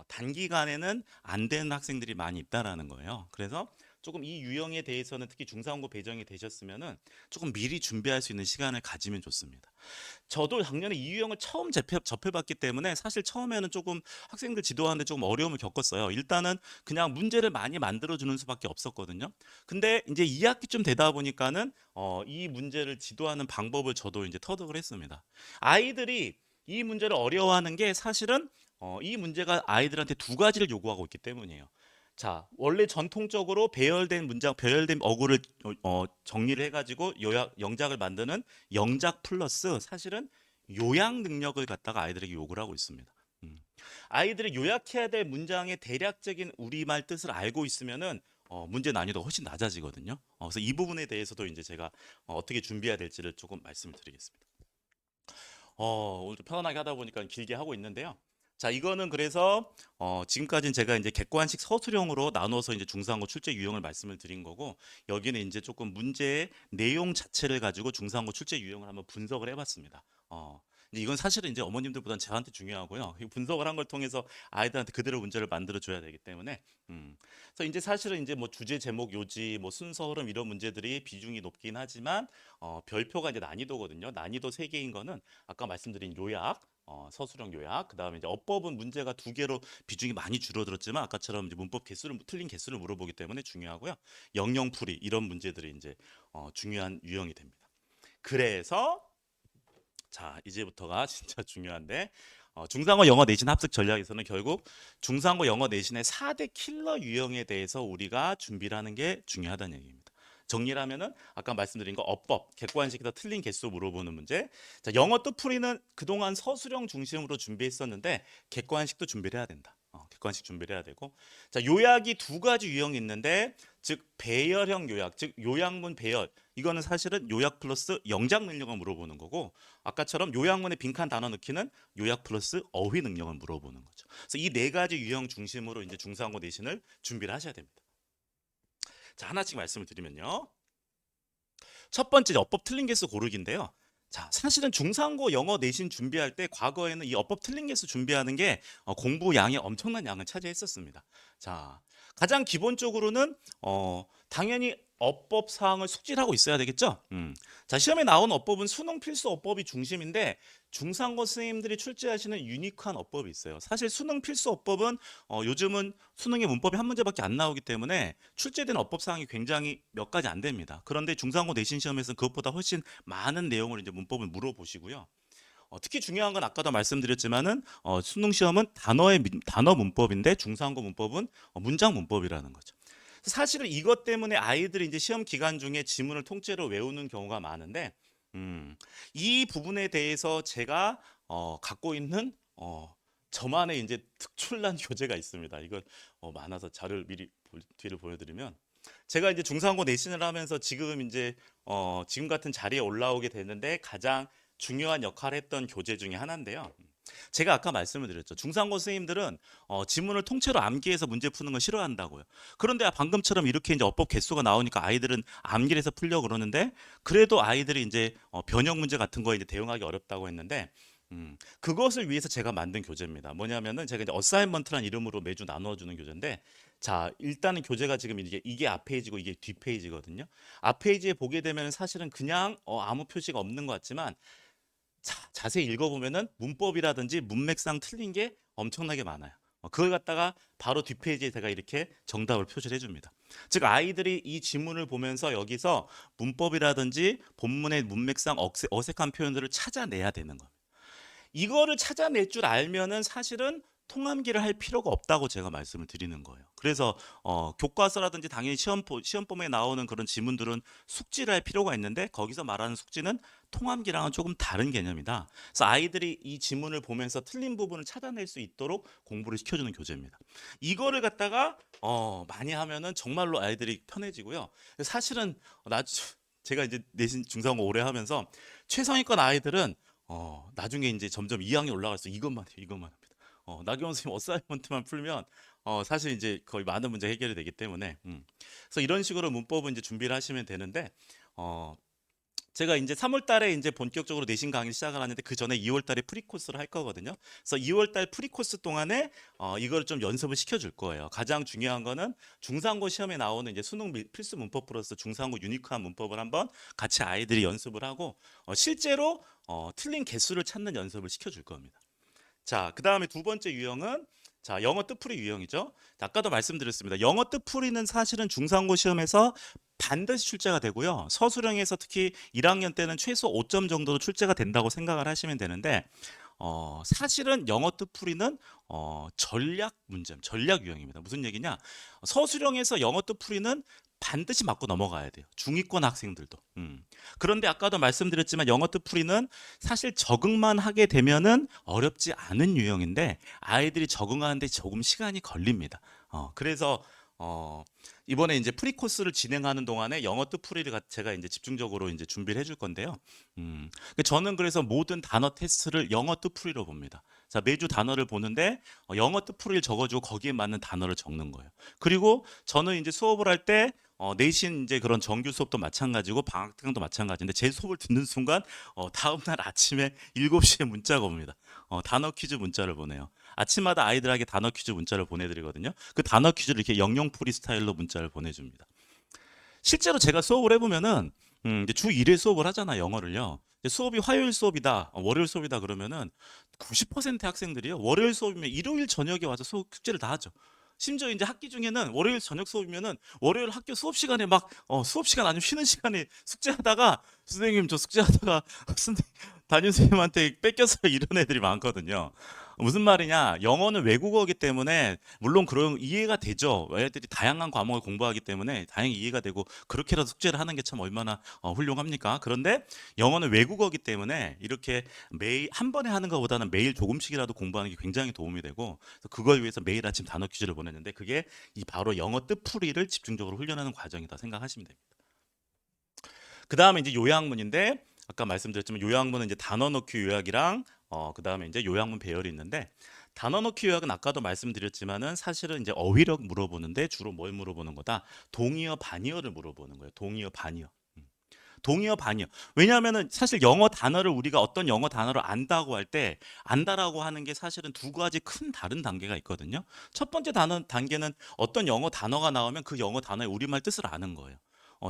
단기간에는 안 되는 학생들이 많이 있다라는 거예요. 그래서 조금 이 유형에 대해서는 특히 중상고 배정이 되셨으면은 조금 미리 준비할 수 있는 시간을 가지면 좋습니다. 저도 작년에 이 유형을 처음 접해봤기 때문에 사실 처음에는 조금 학생들 지도하는데 조금 어려움을 겪었어요. 일단은 그냥 문제를 많이 만들어주는 수밖에 없었거든요. 근데 이제 2학기쯤 되다 보니까는 이 문제를 지도하는 방법을 저도 이제 터득을 했습니다. 아이들이 이 문제를 어려워하는 게 사실은 이 문제가 아이들한테 두 가지를 요구하고 있기 때문이에요. 자, 원래 전통적으로 배열된 문장, 배열된 어구를 정리를 해가지고 요약, 영작을 만드는 영작 플러스 사실은 요약 능력을 갖다가 아이들에게 요구를 하고 있습니다. 아이들이 요약해야 될 문장의 대략적인 우리말 뜻을 알고 있으면은 문제 난이도가 훨씬 낮아지거든요. 그래서 이 부분에 대해서도 이제 제가 어떻게 준비해야 될지를 조금 말씀을 드리겠습니다. 오늘 좀 편안하게 하다 보니까 길게 하고 있는데요. 자, 이거는 그래서 지금까지는 제가 이제 객관식 서술형으로 나눠서 이제 중상고 출제 유형을 말씀을 드린 거고, 여기는 이제 조금 문제의 내용 자체를 가지고 중상고 출제 유형을 한번 분석을 해봤습니다. 이제 이건 사실은 이제 어머님들보다는 저한테 중요하고요. 이 분석을 한 걸 통해서 아이들한테 그대로 문제를 만들어 줘야 되기 때문에, 그래서 이제 사실은 이제 뭐 주제, 제목, 요지, 뭐 순서, 흐름 이런 문제들이 비중이 높긴 하지만 별표가 이제 난이도거든요. 난이도 3개인 거는 아까 말씀드린 요약, 서술형 요약, 그다음에 이제 어법은 문제가 2개로 비중이 많이 줄어들었지만 아까처럼 이제 문법 개수를 틀린 개수를 물어보기 때문에 중요하고요. 영영풀이 이런 문제들이 이제 중요한 유형이 됩니다. 그래서 자, 이제부터가 진짜 중요한데 중상고 영어 내신 합숙 전략에서는 결국 중상고 영어 내신의 4대 킬러 유형에 대해서 우리가 준비를 하는 게 중요하다는 얘기입니다. 정리를 하면은 아까 말씀드린 거 어법, 객관식에서 틀린 개수 물어보는 문제. 자, 영어 뜻풀이는 그동안 서술형 중심으로 준비했었는데 객관식도 준비를 해야 된다. 객관식 준비를 해야 되고. 자, 요약이 2가지 유형이 있는데 즉 배열형 요약, 즉 요약문 배열. 이거는 사실은 요약 플러스 영작 능력을 물어보는 거고, 아까처럼 요약문에 빈칸 단어 넣기는 요약 플러스 어휘 능력을 물어보는 거죠. 그래서 이 4가지 유형 중심으로 이제 중상고 내신을 준비를 하셔야 됩니다. 자, 하나씩 말씀을 드리면요. 첫 번째 어법 틀린 개수 고르기인데요. 자, 사실은 중상고 영어 내신 준비할 때 과거에는 이 어법 틀린 개수 준비하는 게 공부 양이 엄청난 양을 차지했었습니다. 자, 가장 기본적으로는 당연히 어법 사항을 숙지를 하고 있어야 되겠죠. 자, 시험에 나온 어법은 수능 필수 어법이 중심인데 중상고 선생님들이 출제하시는 유니크한 어법이 있어요. 사실 수능 필수 어법은 요즘은 수능의 문법이 한 문제밖에 안 나오기 때문에 출제된 어법 사항이 굉장히 몇 가지 안 됩니다. 그런데 중상고 내신 시험에서는 그것보다 훨씬 많은 내용을 이제 문법을 물어보시고요. 특히 중요한 건 아까도 말씀드렸지만은 수능 시험은 단어 문법인데 중상고 문법은 문장 문법이라는 거죠. 사실은 이것 때문에 아이들이 이제 시험 기간 중에 지문을 통째로 외우는 경우가 많은데, 이 부분에 대해서 제가 갖고 있는 저만의 이제 특출난 교재가 있습니다. 이걸 많아서 자료를 미리 뒤를 보여드리면, 제가 이제 중상고 내신을 하면서 지금 이제 지금 같은 자리에 올라오게 됐는데 가장 중요한 역할을 했던 교재 중에 하나인데요. 제가 아까 말씀을 드렸죠. 중상고 선생님들은 지문을 통째로 암기해서 문제 푸는 걸 싫어한다고요. 그런데 방금처럼 이렇게 이제 어법 개수가 나오니까 아이들은 암기를 해서 풀려고 그러는데, 그래도 아이들이 이제 변형 문제 같은 거에 이제 대응하기 어렵다고 했는데, 그것을 위해서 제가 만든 교재입니다. 뭐냐면은 제가 이제 어사인먼트라는 이름으로 매주 나눠주는 교재인데, 자, 일단은 교재가 지금 이게 앞 페이지고 이게 뒷 페이지거든요. 앞 페이지에 보게 되면 사실은 그냥 아무 표시가 없는 것 같지만, 자세히 읽어보면은 문법이라든지 문맥상 틀린 게 엄청나게 많아요. 그걸 갖다가 바로 뒷페이지에 제가 이렇게 정답을 표시를 해줍니다. 즉 아이들이 이 지문을 보면서 여기서 문법이라든지 본문의 문맥상 어색한 표현들을 찾아내야 되는 겁니다. 이거를 찾아낼 줄 알면은 사실은 통암기를 할 필요가 없다고 제가 말씀을 드리는 거예요. 그래서 교과서라든지 당연히 시험범위에 나오는 그런 지문들은 숙지를 할 필요가 있는데, 거기서 말하는 숙지는 통암기랑은 조금 다른 개념이다. 그래서 아이들이 이 지문을 보면서 틀린 부분을 찾아낼 수 있도록 공부를 시켜주는 교재입니다. 이거를 갖다가 많이 하면은 정말로 아이들이 편해지고요. 사실은 제가 이제 내신 중상고 오래 하면서 최상위권 아이들은 나중에 이제 점점 2학년 올라갈수록 이것만 해요, 이것만 합니다. 나경원 선생님 어사이먼트만 풀면 사실 이제 거의 많은 문제 해결이 되기 때문에, 그래서 이런 식으로 문법은 이제 준비를 하시면 되는데, 제가 이제 3월 달에 이제 본격적으로 내신 강의를 시작을 하는데 그 전에 2월 달에 프리코스를 할 거거든요. 그래서 2월 달 프리코스 동안에 이걸 좀 연습을 시켜줄 거예요. 가장 중요한 거는 중상고 시험에 나오는 이제 수능 필수 문법 플러스 중상고 유니크한 문법을 한번 같이 아이들이 연습을 하고 실제로 틀린 개수를 찾는 연습을 시켜줄 겁니다. 자, 그 다음에 두 번째 유형은 자, 영어 뜻풀이 유형이죠. 아까도 말씀드렸습니다. 영어 뜻풀이는 사실은 중상고 시험에서 반드시 출제가 되고요. 서술형에서 특히 1학년 때는 최소 5점 정도도 출제가 된다고 생각을 하시면 되는데, 사실은 영어 뜻풀이는 전략 문제, 전략 유형입니다. 무슨 얘기냐? 서술형에서 영어 뜻풀이는 반드시 맞고 넘어가야 돼요. 중위권 학생들도. 그런데 아까도 말씀드렸지만 영어 뜻풀이는 사실 적응만 하게 되면은 어렵지 않은 유형인데 아이들이 적응하는데 조금 시간이 걸립니다. 그래서 이번에 이제 프리 코스를 진행하는 동안에 영어 뜻풀이를 제가 이제 집중적으로 이제 준비를 해줄 건데요. 저는 그래서 모든 단어 테스트를 영어 뜻풀이로 봅니다. 자, 매주 단어를 보는데 영어 뜻풀이를 적어주고 거기에 맞는 단어를 적는 거예요. 그리고 저는 이제 수업을 할 때 내신 이제 그런 정규 수업도 마찬가지고 방학특강도 마찬가지인데 제 수업을 듣는 순간 다음 날 아침에 7시에 문자가 옵니다. 단어 퀴즈 문자를 보내요. 아침마다 아이들에게 단어 퀴즈 문자를 보내드리거든요. 그 단어 퀴즈를 이렇게 영영풀이 스타일로 문자를 보내줍니다. 실제로 제가 수업을 해보면은 이제 주 1회 수업을 하잖아 영어를요. 이제 수업이 화요일 수업이다, 월요일 수업이다 그러면은 90%의 학생들이요. 월요일 수업이면 일요일 저녁에 와서 수업 숙제를 다 하죠. 심지어 이제 학기 중에는 월요일 저녁 수업이면은 월요일 학교 수업 시간에 막 수업 시간 아니면 쉬는 시간에 숙제하다가 선생님 저 숙제하다가 담임 선생님한테 뺏겨서 이런 애들이 많거든요. 무슨 말이냐? 영어는 외국어이기 때문에 물론 그런 이해가 되죠. 애들이 다양한 과목을 공부하기 때문에 다행히 이해가 되고 그렇게라도 숙제를 하는 게 참 얼마나 훌륭합니까? 그런데 영어는 외국어이기 때문에 이렇게 매일 한 번에 하는 것보다는 매일 조금씩이라도 공부하는 게 굉장히 도움이 되고 그래서 그걸 위해서 매일 아침 단어 퀴즈를 보냈는데 그게 이 바로 영어 뜻풀이를 집중적으로 훈련하는 과정이다 생각하시면 됩니다. 그 다음에 이제 요약문인데 아까 말씀드렸지만 요약문은 이제 단어 넣기 요약이랑 그 다음에 이제 요약문 배열이 있는데 단어 넣기 요약은 아까도 말씀드렸지만은 사실은 이제 어휘력 물어보는데 주로 뭘 물어보는 거다? 동의어 반의어를 물어보는 거예요. 동의어 반의어. 동의어 반의어. 왜냐하면은 사실 영어 단어를 우리가 어떤 영어 단어를 안다고 할 때 안다라고 하는 게 사실은 두 가지 큰 다른 단계가 있거든요. 첫 번째 단계는 어떤 영어 단어가 나오면 그 영어 단어의 우리말 뜻을 아는 거예요.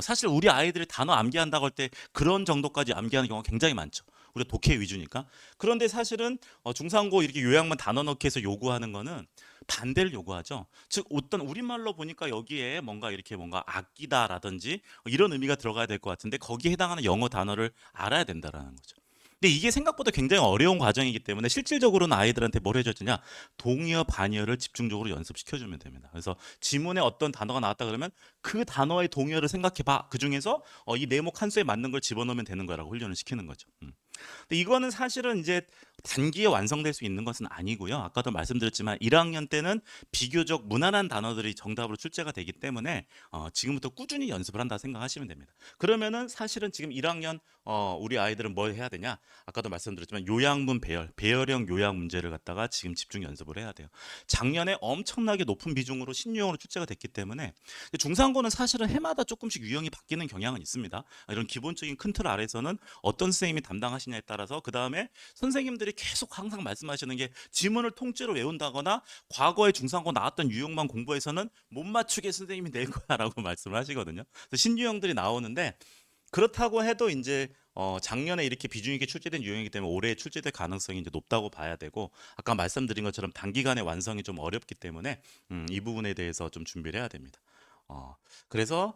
사실 우리 아이들이 단어 암기한다고 할 때 그런 정도까지 암기하는 경우가 굉장히 많죠. 우리가 독해 위주니까. 그런데 사실은 중상고 이렇게 요약만 단어 넣기 해서 요구하는 거는 반대를 요구하죠. 즉 어떤 우리말로 보니까 여기에 뭔가 이렇게 뭔가 아끼다라든지 이런 의미가 들어가야 될 것 같은데 거기에 해당하는 영어 단어를 알아야 된다라는 거죠. 근데 이게 생각보다 굉장히 어려운 과정이기 때문에 실질적으로는 아이들한테 뭘 해줬느냐 동의어 반의어를 집중적으로 연습시켜주면 됩니다. 그래서 지문에 어떤 단어가 나왔다 그러면 그 단어의 동의어를 생각해봐. 그 중에서 이 네모 한 수에 맞는 걸 집어넣으면 되는 거라고 훈련을 시키는 거죠. 근데 이거는 사실은 이제 단기에 완성될 수 있는 것은 아니고요. 아까도 말씀드렸지만 1학년 때는 비교적 무난한 단어들이 정답으로 출제가 되기 때문에 지금부터 꾸준히 연습을 한다 생각하시면 됩니다. 그러면은 사실은 지금 1학년 우리 아이들은 뭘 해야 되냐? 아까도 말씀드렸지만 요약문 배열형 요약 문제를 갖다가 지금 집중 연습을 해야 돼요. 작년에 엄청나게 높은 비중으로 신유형으로 출제가 됐기 때문에 중상고는 사실은 해마다 조금씩 유형이 바뀌는 경향은 있습니다. 이런 기본적인 큰 틀 아래서는 어떤 선생님이 담당하시냐에 따라서 그 다음에 선생님들이 계속 항상 말씀하시는 게 지문을 통째로 외운다거나 과거에 중상고 나왔던 유형만 공부해서는 못 맞추게 선생님이 낼 거야라고 말씀을 하시거든요. 그래서 신유형들이 나오는데 그렇다고 해도 이제 작년에 이렇게 비중 있게 출제된 유형이기 때문에 올해 출제될 가능성이 이제 높다고 봐야 되고 아까 말씀드린 것처럼 단기간에 완성이 좀 어렵기 때문에 이 부분에 대해서 좀 준비를 해야 됩니다. 그래서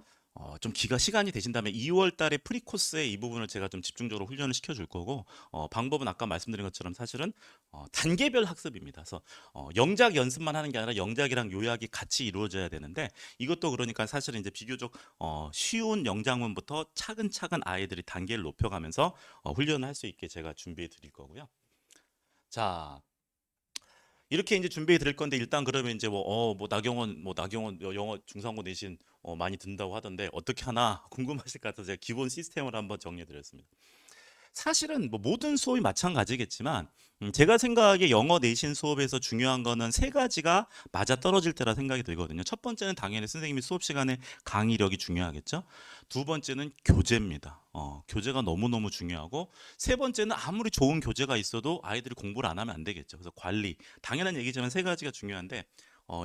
좀 시간이 되신다면 2월 달에 프리코스에 이 부분을 제가 좀 집중적으로 훈련을 시켜줄 거고 방법은 아까 말씀드린 것처럼 사실은 단계별 학습입니다. 그래서 영작 연습만 하는 게 아니라 영작이랑 요약이 같이 이루어져야 되는데 이것도 그러니까 사실은 이제 비교적 쉬운 영작문부터 차근차근 아이들이 단계를 높여가면서 훈련을 할 수 있게 제가 준비해 드릴 거고요. 자, 이렇게 이제 준비해 드릴 건데 일단 그러면 이제 나경원 영어 중상고 내신 많이 든다고 하던데 어떻게 하나 궁금하실 것 같아서 제가 기본 시스템을 한번 정리해 드렸습니다. 사실은 뭐 모든 수업이 마찬가지겠지만 제가 생각하기에 영어 내신 수업에서 중요한 거는 세 가지가 맞아떨어질 때라 생각이 들거든요. 첫 번째는 당연히 선생님이 수업 시간에 강의력이 중요하겠죠. 두 번째는 교재입니다. 교재가 너무너무 중요하고 세 번째는 아무리 좋은 교재가 있어도 아이들이 공부를 안 하면 안 되겠죠. 그래서 관리, 당연한 얘기지만 세 가지가 중요한데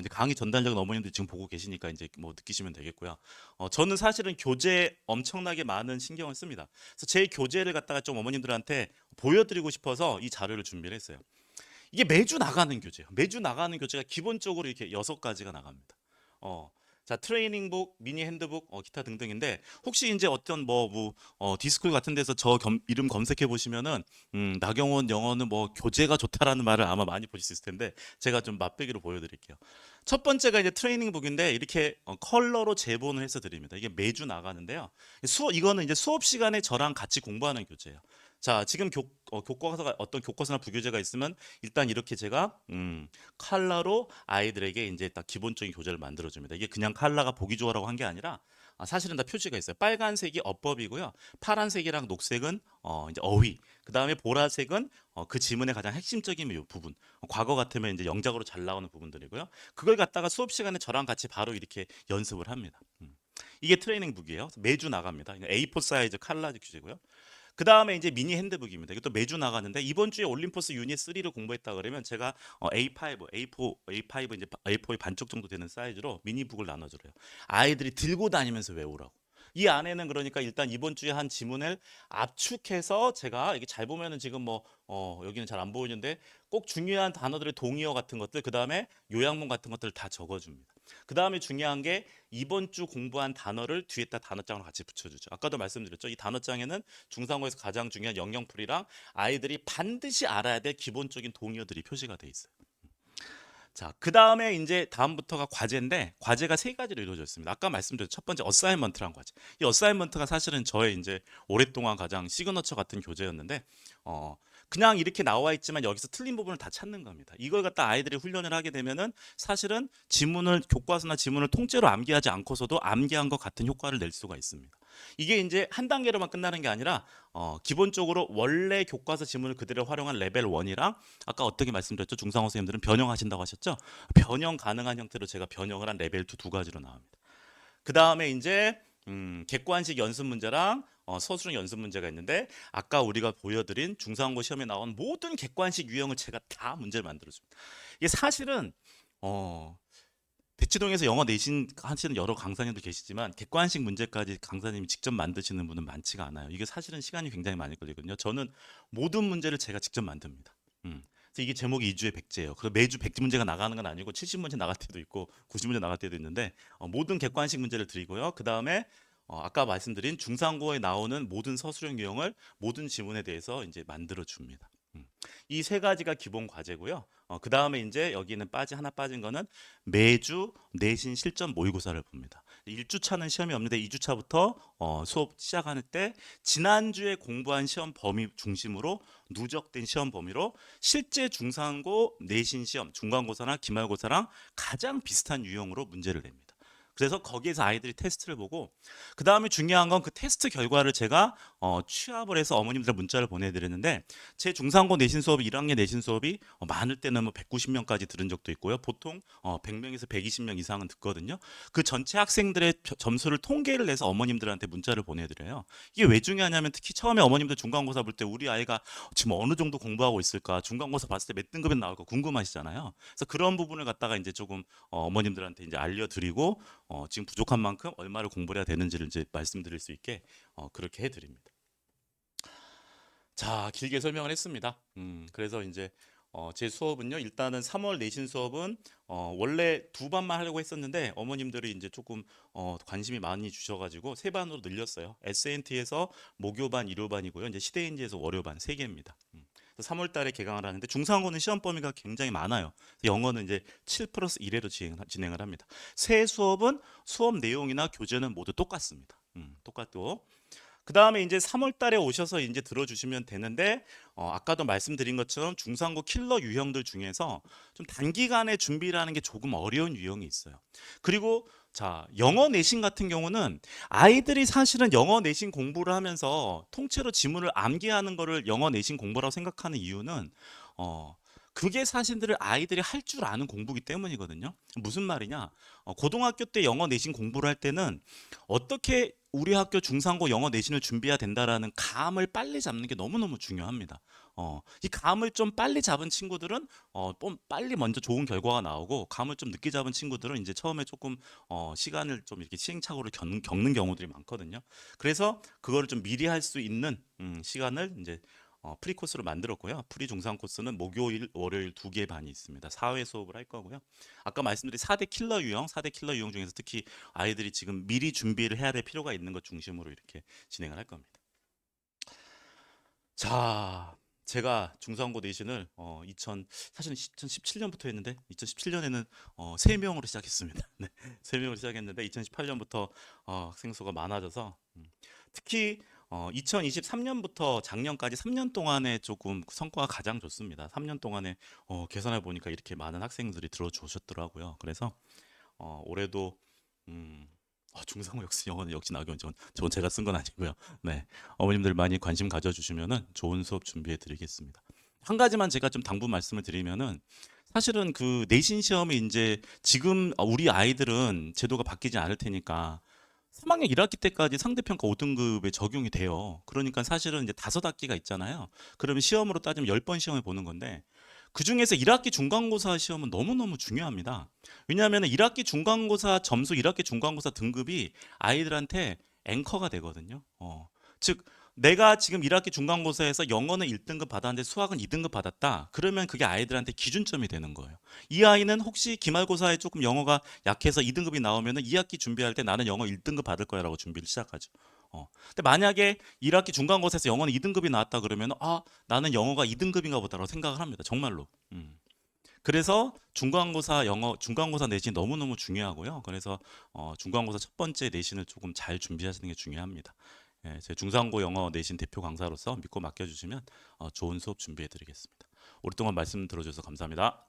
이제 강의 전달자가 어머님들 지금 보고 계시니까 이제 뭐 느끼시면 되겠고요. 저는 사실은 교재 엄청나게 많은 신경을 씁니다. 그래서 제 교재를 갖다가 좀 어머님들한테 보여드리고 싶어서 이 자료를 준비를 했어요. 이게 매주 나가는 교재예요. 매주 나가는 교재가 기본적으로 이렇게 6가지가 나갑니다. 자, 트레이닝북, 미니 핸드북, 기타 등등인데 혹시 이제 어떤 디스쿨 같은 데서 이름 검색해 보시면은 나경원 영어는 뭐 교재가 좋다라는 말을 아마 많이 보실 수 있을 텐데 제가 좀 맛배기로 보여드릴게요. 첫 번째가 이제 트레이닝북인데 이렇게 컬러로 제본을 해서 드립니다. 이게 매주 나가는데요. 이거는 이제 수업 시간에 저랑 같이 공부하는 교재예요. 자, 지금 교과서가 어떤 교과서나 부교재가 있으면 일단 이렇게 제가 컬러로 아이들에게 이제 딱 기본적인 교재를 만들어 줍니다. 이게 그냥 컬러가 보기 좋아라고 한 게 아니라 사실은 다 표시가 있어요. 빨간색이 어법이고요. 파란색이랑 녹색은 이제 어휘. 그다음에 보라색은 그 지문의 가장 핵심적인 요 부분. 과거 같으면 이제 영작으로 잘 나오는 부분들이고요. 그걸 갖다가 수업 시간에 저랑 같이 바로 이렇게 연습을 합니다. 이게 트레이닝북이에요. 매주 나갑니다. A4 사이즈 칼라지 규제고요. 그 다음에 이제 미니 핸드북입니다. 이것도 매주 나가는데 이번 주에 올림포스 유닛 3를 공부했다 그러면 제가 A5 이제 A4의 반쪽 정도 되는 사이즈로 미니북을 나눠줘요. 아이들이 들고 다니면서 외우라고. 이 안에는 그러니까 일단 이번 주에 한 지문을 압축해서 제가 이게 잘 보면은 지금 뭐 여기는 잘 안 보이는데 꼭 중요한 단어들의 동의어 같은 것들 그 다음에 요약문 같은 것들을 다 적어줍니다. 그 다음에 중요한 게 이번 주 공부한 단어를 뒤에다 단어장으로 같이 붙여주죠. 아까도 말씀드렸죠. 이 단어장에는 중상고에서 가장 중요한 영영풀이랑 아이들이 반드시 알아야 될 기본적인 동의어들이 표시가 돼 있어요. 자, 그 다음에 이제 다음부터가 과제인데 과제가 세 가지로 이루어져 있습니다. 아까 말씀드렸죠. 첫 번째 어사이먼트란 과제. 이 어사이먼트가 사실은 저의 이제 오랫동안 가장 시그너처 같은 교재였는데 그냥 이렇게 나와 있지만 여기서 틀린 부분을 다 찾는 겁니다. 이걸 갖다 아이들이 훈련을 하게 되면은 사실은 지문을 교과서나 지문을 통째로 암기하지 않고서도 암기한 것 같은 효과를 낼 수가 있습니다. 이게 이제 한 단계로만 끝나는 게 아니라 기본적으로 원래 교과서 지문을 그대로 활용한 레벨 1이랑 아까 어떻게 말씀드렸죠? 중상호 선생님들은 변형하신다고 하셨죠? 변형 가능한 형태로 제가 변형을 한 레벨 2 두 가지로 나옵니다. 그 다음에 이제 객관식 연습 문제랑 서술형 연습 문제가 있는데 아까 우리가 보여드린 중상고 시험에 나온 모든 객관식 유형을 제가 다 문제를 만들어줍니다. 이게 사실은 대치동에서 영어 내신 하시는 여러 강사님도 계시지만 객관식 문제까지 강사님이 직접 만드시는 분은 많지가 않아요. 이게 사실은 시간이 굉장히 많이 걸리거든요. 저는 모든 문제를 제가 직접 만듭니다. 그래서 이게 제목이 이주의 백제예요. 그래서 매주 100문제가 나가는 건 아니고 70문제 나갈 때도 있고 90문제 나갈 때도 있는데 모든 객관식 문제를 드리고요. 그 다음에 아까 말씀드린 중상고에 나오는 모든 서술형 유형을 모든 지문에 대해서 이제 만들어 줍니다. 이 세 가지가 기본 과제고요. 그 다음에 이제 여기는 하나 빠진 거는 매주 내신 실전 모의고사를 봅니다. 1주차는 시험이 없는데 2주차부터 수업 시작할 때 지난주에 공부한 시험 범위 중심으로 누적된 시험 범위로 실제 중상고 내신 시험, 중간고사나 기말고사랑 가장 비슷한 유형으로 문제를 냅니다. 그래서 거기에서 아이들이 테스트를 보고 그 다음에 중요한 건 그 테스트 결과를 제가 취합을 해서 어머님들 문자를 보내드렸는데 제 중상고 내신 수업이 1학년 내신 수업이 많을 때는 뭐 190명까지 들은 적도 있고요. 보통 100명에서 120명 이상은 듣거든요. 그 전체 학생들의 점수를 통계를 내서 어머님들한테 문자를 보내드려요. 이게 왜 중요하냐면 특히 처음에 어머님들 중간고사 볼 때 우리 아이가 지금 어느 정도 공부하고 있을까 중간고사 봤을 때 몇 등급이 나올까 궁금하시잖아요. 그래서 그런 부분을 갖다가 이제 조금 어머님들한테 이제 알려드리고 지금 부족한 만큼 얼마를 공부해야 되는지를 이제 말씀드릴 수 있게 그렇게 해드립니다. 자, 길게 설명을 했습니다. 그래서 이제 제 수업은요. 일단은 3월 내신 수업은 원래 두 반만 하려고 했었는데 어머님들이 이제 조금 관심이 많이 주셔가지고 세 반으로 늘렸어요. SNT에서 목요반, 일요반이고요. 이제 시대인지에서 월요반 세 개입니다. 3월 달에 개강을 하는데 중상고는 시험 범위가 굉장히 많아요. 영어는 이제 7 플러스 1회로 진행을 합니다. 새 수업은 수업 내용이나 교재는 모두 똑같습니다. 똑같고 그 다음에 이제 3월 달에 오셔서 이제 들어주시면 되는데 아까도 말씀드린 것처럼 중상고 킬러 유형들 중에서 좀 단기간에 준비를 하는 게 조금 어려운 유형이 있어요. 그리고 자, 영어 내신 같은 경우는 아이들이 사실은 영어 내신 공부를 하면서 통째로 지문을 암기하는 거를 영어 내신 공부라고 생각하는 이유는 그게 사실은 아이들이 할 줄 아는 공부기 때문이거든요. 무슨 말이냐? 고등학교 때 영어 내신 공부를 할 때는 어떻게 우리 학교 중상고 영어 내신을 준비해야 된다라는 감을 빨리 잡는 게 너무너무 중요합니다. 이 감을 좀 빨리 잡은 친구들은 좀 빨리 먼저 좋은 결과가 나오고 감을 좀 늦게 잡은 친구들은 이제 처음에 조금 시간을 좀 이렇게 시행착오를 겪는 경우들이 많거든요. 그래서 그거를 좀 미리 할 수 있는 시간을 이제 프리 코스로 만들었고요. 프리 중상 코스는 목요일, 월요일 2개 반이 있습니다. 4회 수업을 할 거고요. 아까 말씀드린 4대 킬러 유형, 4대 킬러 유형 중에서 특히 아이들이 지금 미리 준비를 해야 될 필요가 있는 것 중심으로 이렇게 진행을 할 겁니다. 자, 제가 중상고 내신을 사실은 2017년부터 했는데 2017년에는 3명으로 시작했습니다. 네, 3명으로 시작했는데 2018년부터 학생 수가 많아져서 특히 2023년부터 작년까지 3년 동안에 조금 성과가 가장 좋습니다. 3년 동안에 계산해 보니까 이렇게 많은 학생들이 들어주셨더라고요. 그래서 올해도 음, 중상호 역시 영어는 역시 나경원 저건 제가 쓴 건 아니고요. 네, 어머님들 많이 관심 가져주시면은 좋은 수업 준비해 드리겠습니다. 한 가지만 제가 좀 당부 말씀을 드리면은 사실은 그 내신 시험이 이제 지금 우리 아이들은 제도가 바뀌지 않을 테니까 3학년 1학기 때까지 상대평가 5등급에 적용이 돼요. 그러니까 사실은 이제 5학기가 있잖아요. 그러면 시험으로 따지면 10번 시험을 보는 건데 그중에서 1학기 중간고사 시험은 너무너무 중요합니다. 왜냐하면 1학기 중간고사 점수, 1학기 중간고사 등급이 아이들한테 앵커가 되거든요. 즉 내가 지금 1학기 중간고사에서 영어는 1등급 받았는데 수학은 2등급 받았다. 그러면 그게 아이들한테 기준점이 되는 거예요. 이 아이는 혹시 기말고사에 조금 영어가 약해서 2등급이 나오면 2학기 준비할 때 나는 영어 1등급 받을 거야라고 준비를 시작하죠. 근데 만약에 1학기 중간고사에서 영어는 2등급이 나왔다 그러면 나는 영어가 2등급인가 보다라고 생각을 합니다. 정말로. 그래서 중간고사 영어 중간고사 내신 너무너무 중요하고요. 그래서 중간고사 첫 번째 내신을 조금 잘 준비하시는 게 중요합니다. 예, 제 중상고 영어 내신 대표 강사로서 믿고 맡겨주시면 좋은 수업 준비해 드리겠습니다. 오랫동안 말씀 들어주셔서 감사합니다.